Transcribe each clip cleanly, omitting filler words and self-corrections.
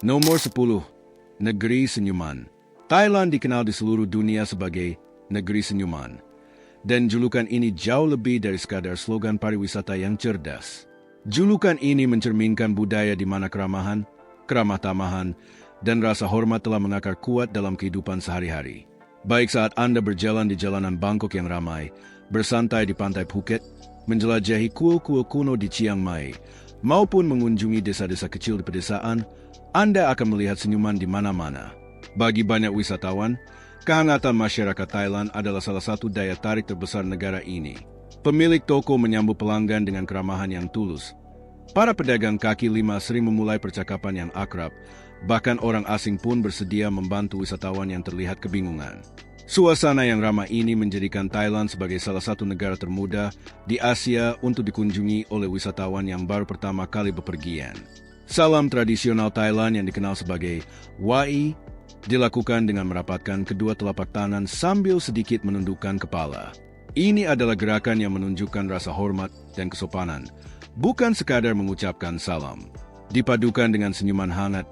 Nomor 10. Negeri Senyuman. Thailand dikenal di seluruh dunia sebagai Negeri Senyuman. Dan julukan ini jauh lebih dari sekadar slogan pariwisata yang cerdas. Julukan ini mencerminkan budaya di mana keramahan, keramah tamahan, dan rasa hormat telah mengakar kuat dalam kehidupan sehari-hari. Baik saat Anda berjalan di jalanan Bangkok yang ramai, bersantai di pantai Phuket, menjelajahi kuil-kuil kuno di Chiang Mai, maupun mengunjungi desa-desa kecil di pedesaan, Anda akan melihat senyuman di mana-mana. Bagi banyak wisatawan, kehangatan masyarakat Thailand adalah salah satu daya tarik terbesar negara ini. Pemilik toko menyambut pelanggan dengan keramahan yang tulus. Para pedagang kaki lima sering memulai percakapan yang akrab, bahkan orang asing pun bersedia membantu wisatawan yang terlihat kebingungan. Suasana yang ramah ini menjadikan Thailand sebagai salah satu negara termuda di Asia untuk dikunjungi oleh wisatawan yang baru pertama kali bepergian. Salam tradisional Thailand yang dikenal sebagai Wai dilakukan dengan merapatkan kedua telapak tangan sambil sedikit menundukkan kepala. Ini adalah gerakan yang menunjukkan rasa hormat dan kesopanan, bukan sekadar mengucapkan salam. Dipadukan dengan senyuman hangat,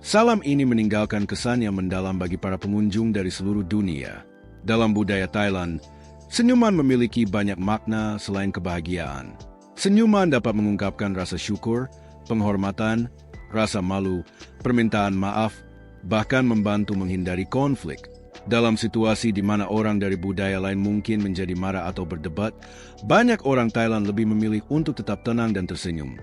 salam ini meninggalkan kesan yang mendalam bagi para pengunjung dari seluruh dunia. Dalam budaya Thailand, senyuman memiliki banyak makna selain kebahagiaan. Senyuman dapat mengungkapkan rasa syukur, penghormatan, rasa malu, permintaan maaf, bahkan membantu menghindari konflik. Dalam situasi di mana orang dari budaya lain mungkin menjadi marah atau berdebat, banyak orang Thailand lebih memilih untuk tetap tenang dan tersenyum.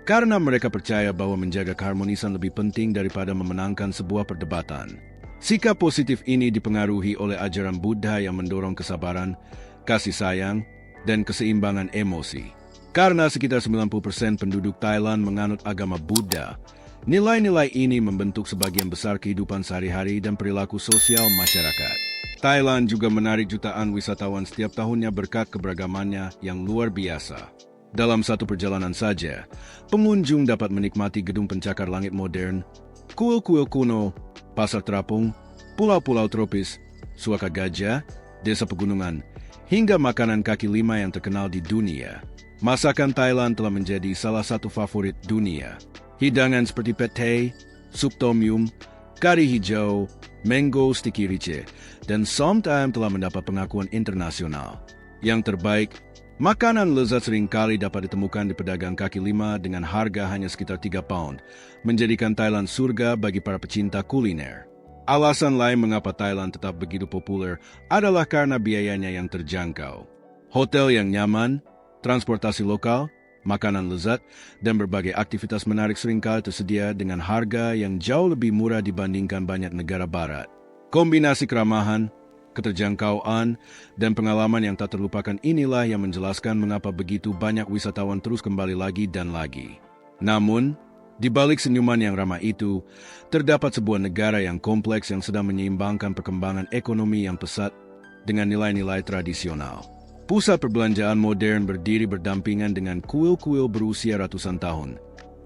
Karena mereka percaya bahwa menjaga keharmonisan lebih penting daripada memenangkan sebuah perdebatan. Sikap positif ini dipengaruhi oleh ajaran Buddha yang mendorong kesabaran, kasih sayang, dan keseimbangan emosi. Karena sekitar 90% penduduk Thailand menganut agama Buddha, nilai-nilai ini membentuk sebagian besar kehidupan sehari-hari dan perilaku sosial masyarakat. Thailand juga menarik jutaan wisatawan setiap tahunnya berkat keberagamannya yang luar biasa. Dalam satu perjalanan saja, pengunjung dapat menikmati gedung pencakar langit modern, kuil-kuil kuno, pasar terapung, pulau-pulau tropis, suaka gajah, desa pegunungan, hingga makanan kaki lima yang terkenal di dunia. Masakan Thailand telah menjadi salah satu favorit dunia. Hidangan seperti pad thai, sup tom yum, kari hijau, mango sticky rice, dan som tam telah mendapat pengakuan internasional. Yang terbaik, makanan lezat seringkali dapat ditemukan di pedagang kaki lima dengan harga hanya sekitar 3 pound, menjadikan Thailand surga bagi para pecinta kuliner. Alasan lain mengapa Thailand tetap begitu populer adalah karena biayanya yang terjangkau. Hotel yang nyaman, transportasi lokal, makanan lezat, dan berbagai aktivitas menarik seringkali tersedia dengan harga yang jauh lebih murah dibandingkan banyak negara barat. Kombinasi keramahan, keterjangkauan, dan pengalaman yang tak terlupakan inilah yang menjelaskan mengapa begitu banyak wisatawan terus kembali lagi dan lagi. Namun, di balik senyuman yang ramah itu, terdapat sebuah negara yang kompleks yang sedang menyeimbangkan perkembangan ekonomi yang pesat dengan nilai-nilai tradisional. Pusat perbelanjaan modern berdiri berdampingan dengan kuil-kuil berusia ratusan tahun.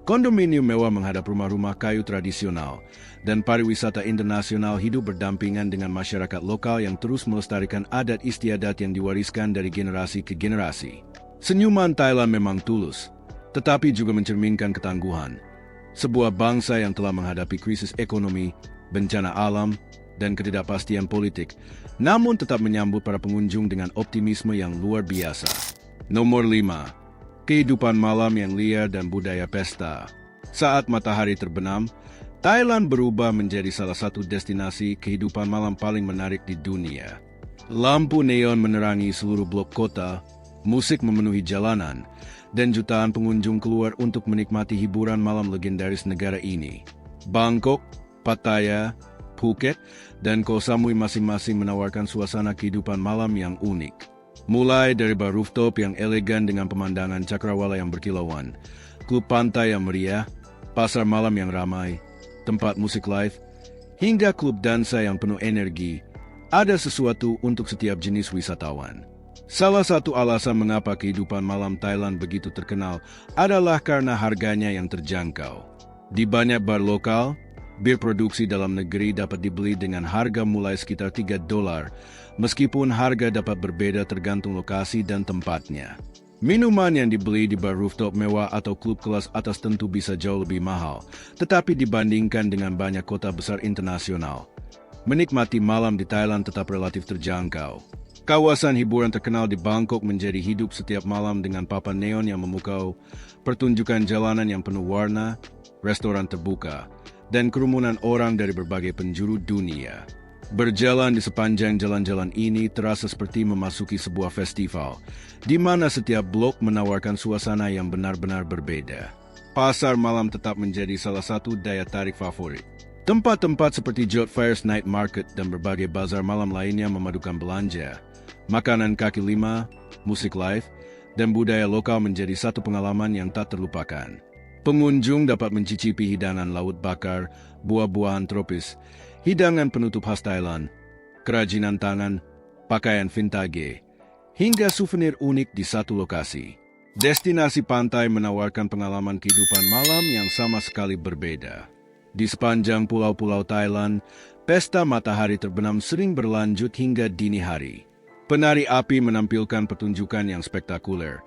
Kondominium mewah menghadap rumah-rumah kayu tradisional, dan pariwisata internasional hidup berdampingan dengan masyarakat lokal yang terus melestarikan adat istiadat yang diwariskan dari generasi ke generasi. Senyuman Thailand memang tulus, tetapi juga mencerminkan ketangguhan. Sebuah bangsa yang telah menghadapi krisis ekonomi, bencana alam, dan ketidakpastian politik, namun tetap menyambut para pengunjung dengan optimisme yang luar biasa. Nomor 5. Kehidupan malam yang liar dan budaya pesta. Saat matahari terbenam, Thailand berubah menjadi salah satu destinasi kehidupan malam paling menarik di dunia. Lampu neon menerangi seluruh blok kota, musik memenuhi jalanan, dan jutaan pengunjung keluar untuk menikmati hiburan malam legendaris negara ini. Bangkok, Pattaya, Phuket, dan Koh Samui masing-masing menawarkan suasana kehidupan malam yang unik. Mulai dari bar rooftop yang elegan dengan pemandangan cakrawala yang berkilauan, klub pantai yang meriah, pasar malam yang ramai, tempat musik live, hingga klub dansa yang penuh energi, ada sesuatu untuk setiap jenis wisatawan. Salah satu alasan mengapa kehidupan malam Thailand begitu terkenal adalah karena harganya yang terjangkau. Di banyak bar lokal, bir produksi dalam negeri dapat dibeli dengan harga mulai sekitar $3, meskipun harga dapat berbeda tergantung lokasi dan tempatnya. Minuman yang dibeli di bar rooftop mewah atau klub kelas atas tentu bisa jauh lebih mahal, tetapi dibandingkan dengan banyak kota besar internasional, menikmati malam di Thailand tetap relatif terjangkau. Kawasan hiburan terkenal di Bangkok menjadi hidup setiap malam dengan papan neon yang memukau, pertunjukan jalanan yang penuh warna, restoran terbuka, dan kerumunan orang dari berbagai penjuru dunia. Berjalan di sepanjang jalan-jalan ini terasa seperti memasuki sebuah festival, di mana setiap blok menawarkan suasana yang benar-benar berbeda. Pasar malam tetap menjadi salah satu daya tarik favorit. Tempat-tempat seperti Jot Fairs Night Market dan berbagai bazar malam lainnya memadukan belanja, makanan kaki lima, musik live, dan budaya lokal menjadi satu pengalaman yang tak terlupakan. Pengunjung dapat mencicipi hidangan laut bakar, buah-buahan tropis, hidangan penutup khas Thailand, kerajinan tangan, pakaian vintage, hingga souvenir unik di satu lokasi. Destinasi pantai menawarkan pengalaman kehidupan malam yang sama sekali berbeda. Di sepanjang pulau-pulau Thailand, pesta matahari terbenam sering berlanjut hingga dini hari. Penari api menampilkan pertunjukan yang spektakuler.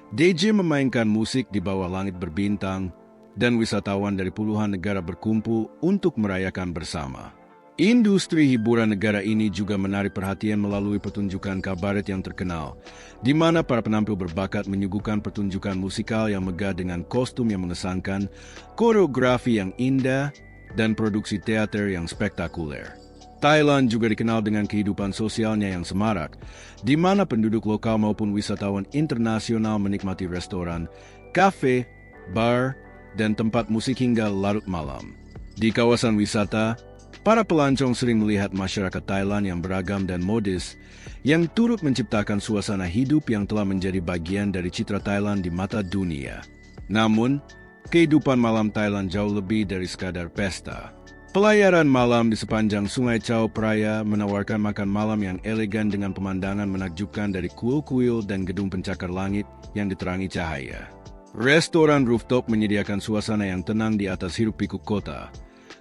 DJ memainkan musik di bawah langit berbintang, dan wisatawan dari puluhan negara berkumpul untuk merayakan bersama. Industri hiburan negara ini juga menarik perhatian melalui pertunjukan kabaret yang terkenal, di mana para penampil berbakat menyuguhkan pertunjukan musikal yang megah dengan kostum yang mengesankan, koreografi yang indah, dan produksi teater yang spektakuler. Thailand juga dikenal dengan kehidupan sosialnya yang semarak, di mana penduduk lokal maupun wisatawan internasional menikmati restoran, kafe, bar, dan tempat musik hingga larut malam. Di kawasan wisata, para pelancong sering melihat masyarakat Thailand yang beragam dan modis, yang turut menciptakan suasana hidup yang telah menjadi bagian dari citra Thailand di mata dunia. Namun, kehidupan malam Thailand jauh lebih dari sekadar pesta. Pelayaran malam di sepanjang Sungai Chao Phraya menawarkan makan malam yang elegan dengan pemandangan menakjubkan dari kuil-kuil dan gedung pencakar langit yang diterangi cahaya. Restoran rooftop menyediakan suasana yang tenang di atas hiruk-pikuk kota,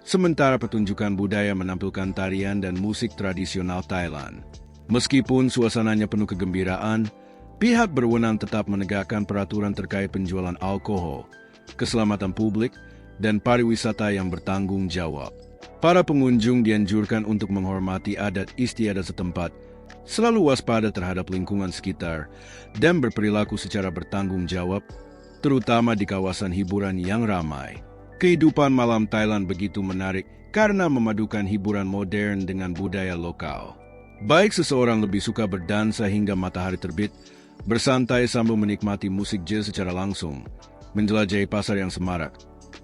sementara pertunjukan budaya menampilkan tarian dan musik tradisional Thailand. Meskipun suasananya penuh kegembiraan, pihak berwenang tetap menegakkan peraturan terkait penjualan alkohol, keselamatan publik, dan pariwisata yang bertanggung jawab. Para pengunjung dianjurkan untuk menghormati adat istiadat setempat, selalu waspada terhadap lingkungan sekitar, dan berperilaku secara bertanggung jawab, terutama di kawasan hiburan yang ramai. Kehidupan malam Thailand begitu menarik karena memadukan hiburan modern dengan budaya lokal. Baik seseorang lebih suka berdansa hingga matahari terbit, bersantai sambil menikmati musik jazz secara langsung, menjelajahi pasar yang semarak,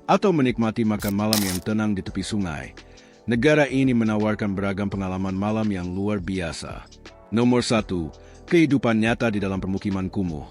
atau menikmati makan malam yang tenang di tepi sungai. Negara ini menawarkan beragam pengalaman malam yang luar biasa. Nomor 1, kehidupan nyata di dalam permukiman kumuh.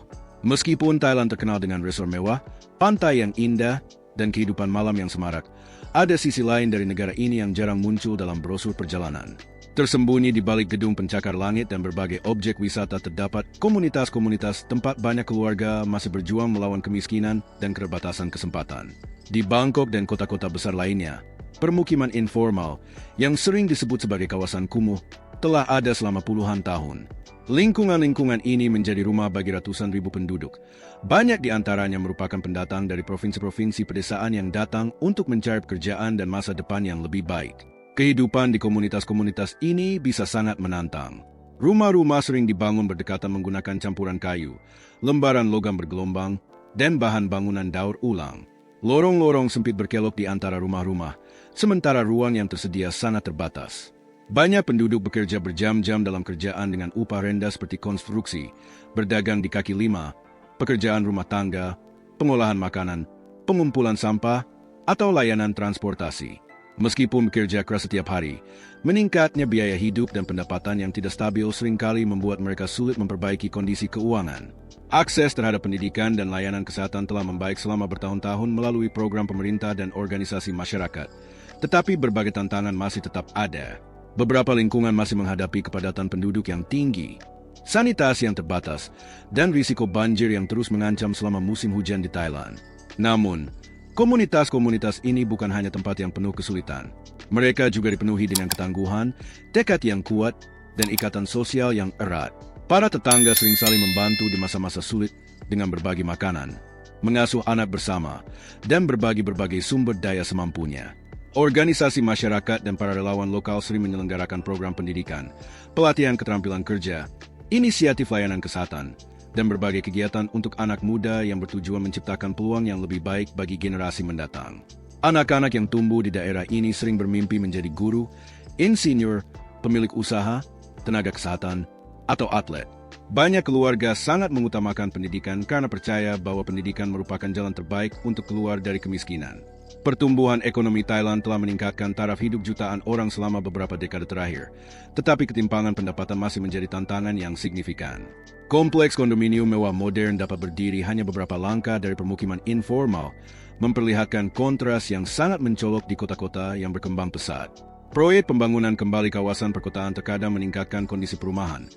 Meskipun Thailand terkenal dengan resort mewah, pantai yang indah, dan kehidupan malam yang semarak, ada sisi lain dari negara ini yang jarang muncul dalam brosur perjalanan. Tersembunyi di balik gedung pencakar langit dan berbagai objek wisata terdapat komunitas-komunitas tempat banyak keluarga masih berjuang melawan kemiskinan dan keterbatasan kesempatan. Di Bangkok dan kota-kota besar lainnya, permukiman informal yang sering disebut sebagai kawasan kumuh telah ada selama puluhan tahun. Lingkungan-lingkungan ini menjadi rumah bagi ratusan ribu penduduk. Banyak di antaranya merupakan pendatang dari provinsi-provinsi pedesaan yang datang untuk mencari pekerjaan dan masa depan yang lebih baik. Kehidupan di komunitas-komunitas ini bisa sangat menantang. Rumah-rumah sering dibangun berdekatan menggunakan campuran kayu, lembaran logam bergelombang, dan bahan bangunan daur ulang. Lorong-lorong sempit berkelok di antara rumah-rumah, sementara ruang yang tersedia sangat terbatas. Banyak penduduk bekerja berjam-jam dalam kerjaan dengan upah rendah seperti konstruksi, berdagang di kaki lima, pekerjaan rumah tangga, pengolahan makanan, pengumpulan sampah, atau layanan transportasi. Meskipun bekerja keras setiap hari, meningkatnya biaya hidup dan pendapatan yang tidak stabil seringkali membuat mereka sulit memperbaiki kondisi keuangan. Akses terhadap pendidikan dan layanan kesehatan telah membaik selama bertahun-tahun melalui program pemerintah dan organisasi masyarakat. Tetapi berbagai tantangan masih tetap ada. Beberapa lingkungan masih menghadapi kepadatan penduduk yang tinggi, sanitasi yang terbatas, dan risiko banjir yang terus mengancam selama musim hujan di Thailand. Namun, komunitas-komunitas ini bukan hanya tempat yang penuh kesulitan. Mereka juga dipenuhi dengan ketangguhan, tekad yang kuat, dan ikatan sosial yang erat. Para tetangga sering saling membantu di masa-masa sulit, dengan berbagi makanan, mengasuh anak bersama, dan berbagi berbagai sumber daya semampunya. Organisasi masyarakat dan para relawan lokal sering menyelenggarakan program pendidikan, pelatihan keterampilan kerja, inisiatif layanan kesehatan, dan berbagai kegiatan untuk anak muda yang bertujuan menciptakan peluang yang lebih baik bagi generasi mendatang. Anak-anak yang tumbuh di daerah ini sering bermimpi menjadi guru, insinyur, pemilik usaha, tenaga kesehatan, atau atlet. Banyak keluarga sangat mengutamakan pendidikan karena percaya bahwa pendidikan merupakan jalan terbaik untuk keluar dari kemiskinan. Pertumbuhan ekonomi Thailand telah meningkatkan taraf hidup jutaan orang selama beberapa dekade terakhir, tetapi ketimpangan pendapatan masih menjadi tantangan yang signifikan. Kompleks kondominium mewah modern dapat berdiri hanya beberapa langkah dari permukiman informal, memperlihatkan kontras yang sangat mencolok di kota-kota yang berkembang pesat. Proyek pembangunan kembali kawasan perkotaan terkadang meningkatkan kondisi perumahan,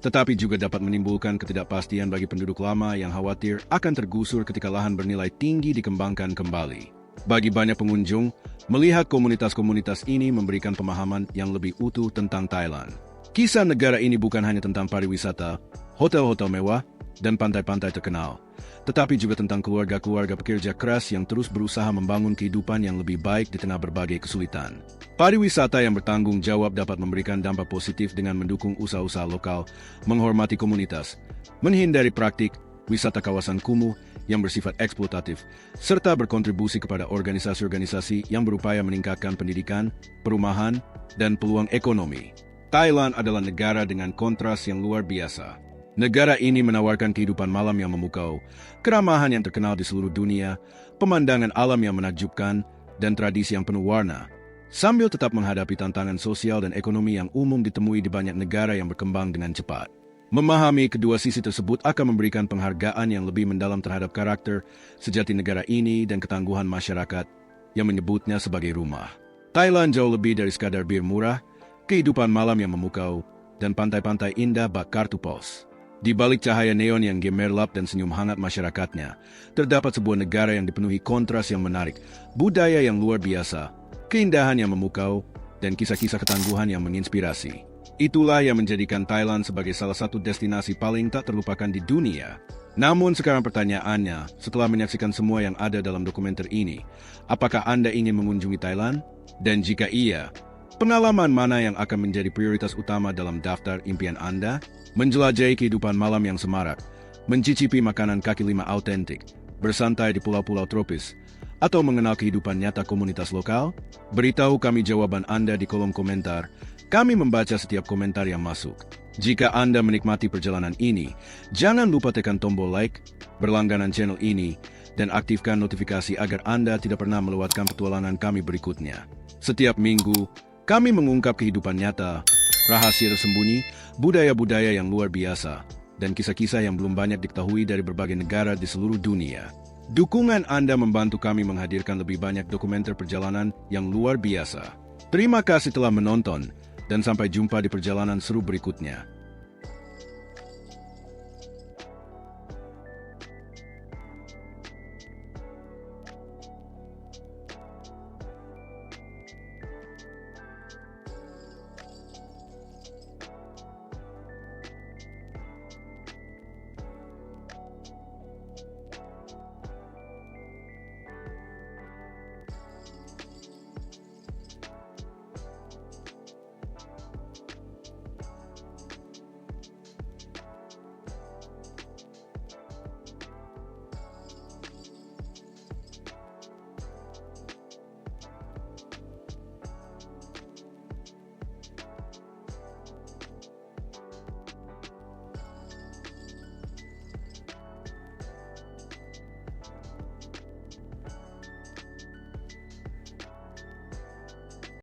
tetapi juga dapat menimbulkan ketidakpastian bagi penduduk lama yang khawatir akan tergusur ketika lahan bernilai tinggi dikembangkan kembali. Bagi banyak pengunjung, melihat komunitas-komunitas ini memberikan pemahaman yang lebih utuh tentang Thailand. Kisah negara ini bukan hanya tentang pariwisata, hotel-hotel mewah, dan pantai-pantai terkenal, tetapi juga tentang keluarga-keluarga pekerja keras yang terus berusaha membangun kehidupan yang lebih baik di tengah berbagai kesulitan. Pariwisata yang bertanggung jawab dapat memberikan dampak positif dengan mendukung usaha-usaha lokal, menghormati komunitas, menghindari praktik wisata kawasan kumuh yang bersifat eksploitatif, serta berkontribusi kepada organisasi-organisasi yang berupaya meningkatkan pendidikan, perumahan, dan peluang ekonomi. Thailand adalah negara dengan kontras yang luar biasa. Negara ini menawarkan kehidupan malam yang memukau, keramahan yang terkenal di seluruh dunia, pemandangan alam yang menakjubkan, dan tradisi yang penuh warna, sambil tetap menghadapi tantangan sosial dan ekonomi yang umum ditemui di banyak negara yang berkembang dengan cepat. Memahami kedua sisi tersebut akan memberikan penghargaan yang lebih mendalam terhadap karakter sejati negara ini dan ketangguhan masyarakat yang menyebutnya sebagai rumah. Thailand jauh lebih dari sekadar bir murah, kehidupan malam yang memukau, dan pantai-pantai indah bak Kartupos. Di balik cahaya neon yang gemerlap dan senyum hangat masyarakatnya, terdapat sebuah negara yang dipenuhi kontras yang menarik, budaya yang luar biasa, keindahan yang memukau, dan kisah-kisah ketangguhan yang menginspirasi. Itulah yang menjadikan Thailand sebagai salah satu destinasi paling tak terlupakan di dunia. Namun sekarang pertanyaannya, setelah menyaksikan semua yang ada dalam dokumenter ini, apakah Anda ingin mengunjungi Thailand? Dan jika iya, pengalaman mana yang akan menjadi prioritas utama dalam daftar impian Anda? Menjelajahi kehidupan malam yang semarak, mencicipi makanan kaki lima autentik, bersantai di pulau-pulau tropis, atau mengenal kehidupan nyata komunitas lokal? Beritahu kami jawaban Anda di kolom komentar. Kami membaca setiap komentar yang masuk. Jika Anda menikmati perjalanan ini, jangan lupa tekan tombol like, berlangganan channel ini, dan aktifkan notifikasi agar Anda tidak pernah melewatkan petualangan kami berikutnya. Setiap minggu, kami mengungkap kehidupan nyata, rahasia tersembunyi, budaya-budaya yang luar biasa, dan kisah-kisah yang belum banyak diketahui dari berbagai negara di seluruh dunia. Dukungan Anda membantu kami menghadirkan lebih banyak dokumenter perjalanan yang luar biasa. Terima kasih telah menonton, dan sampai jumpa di perjalanan seru berikutnya.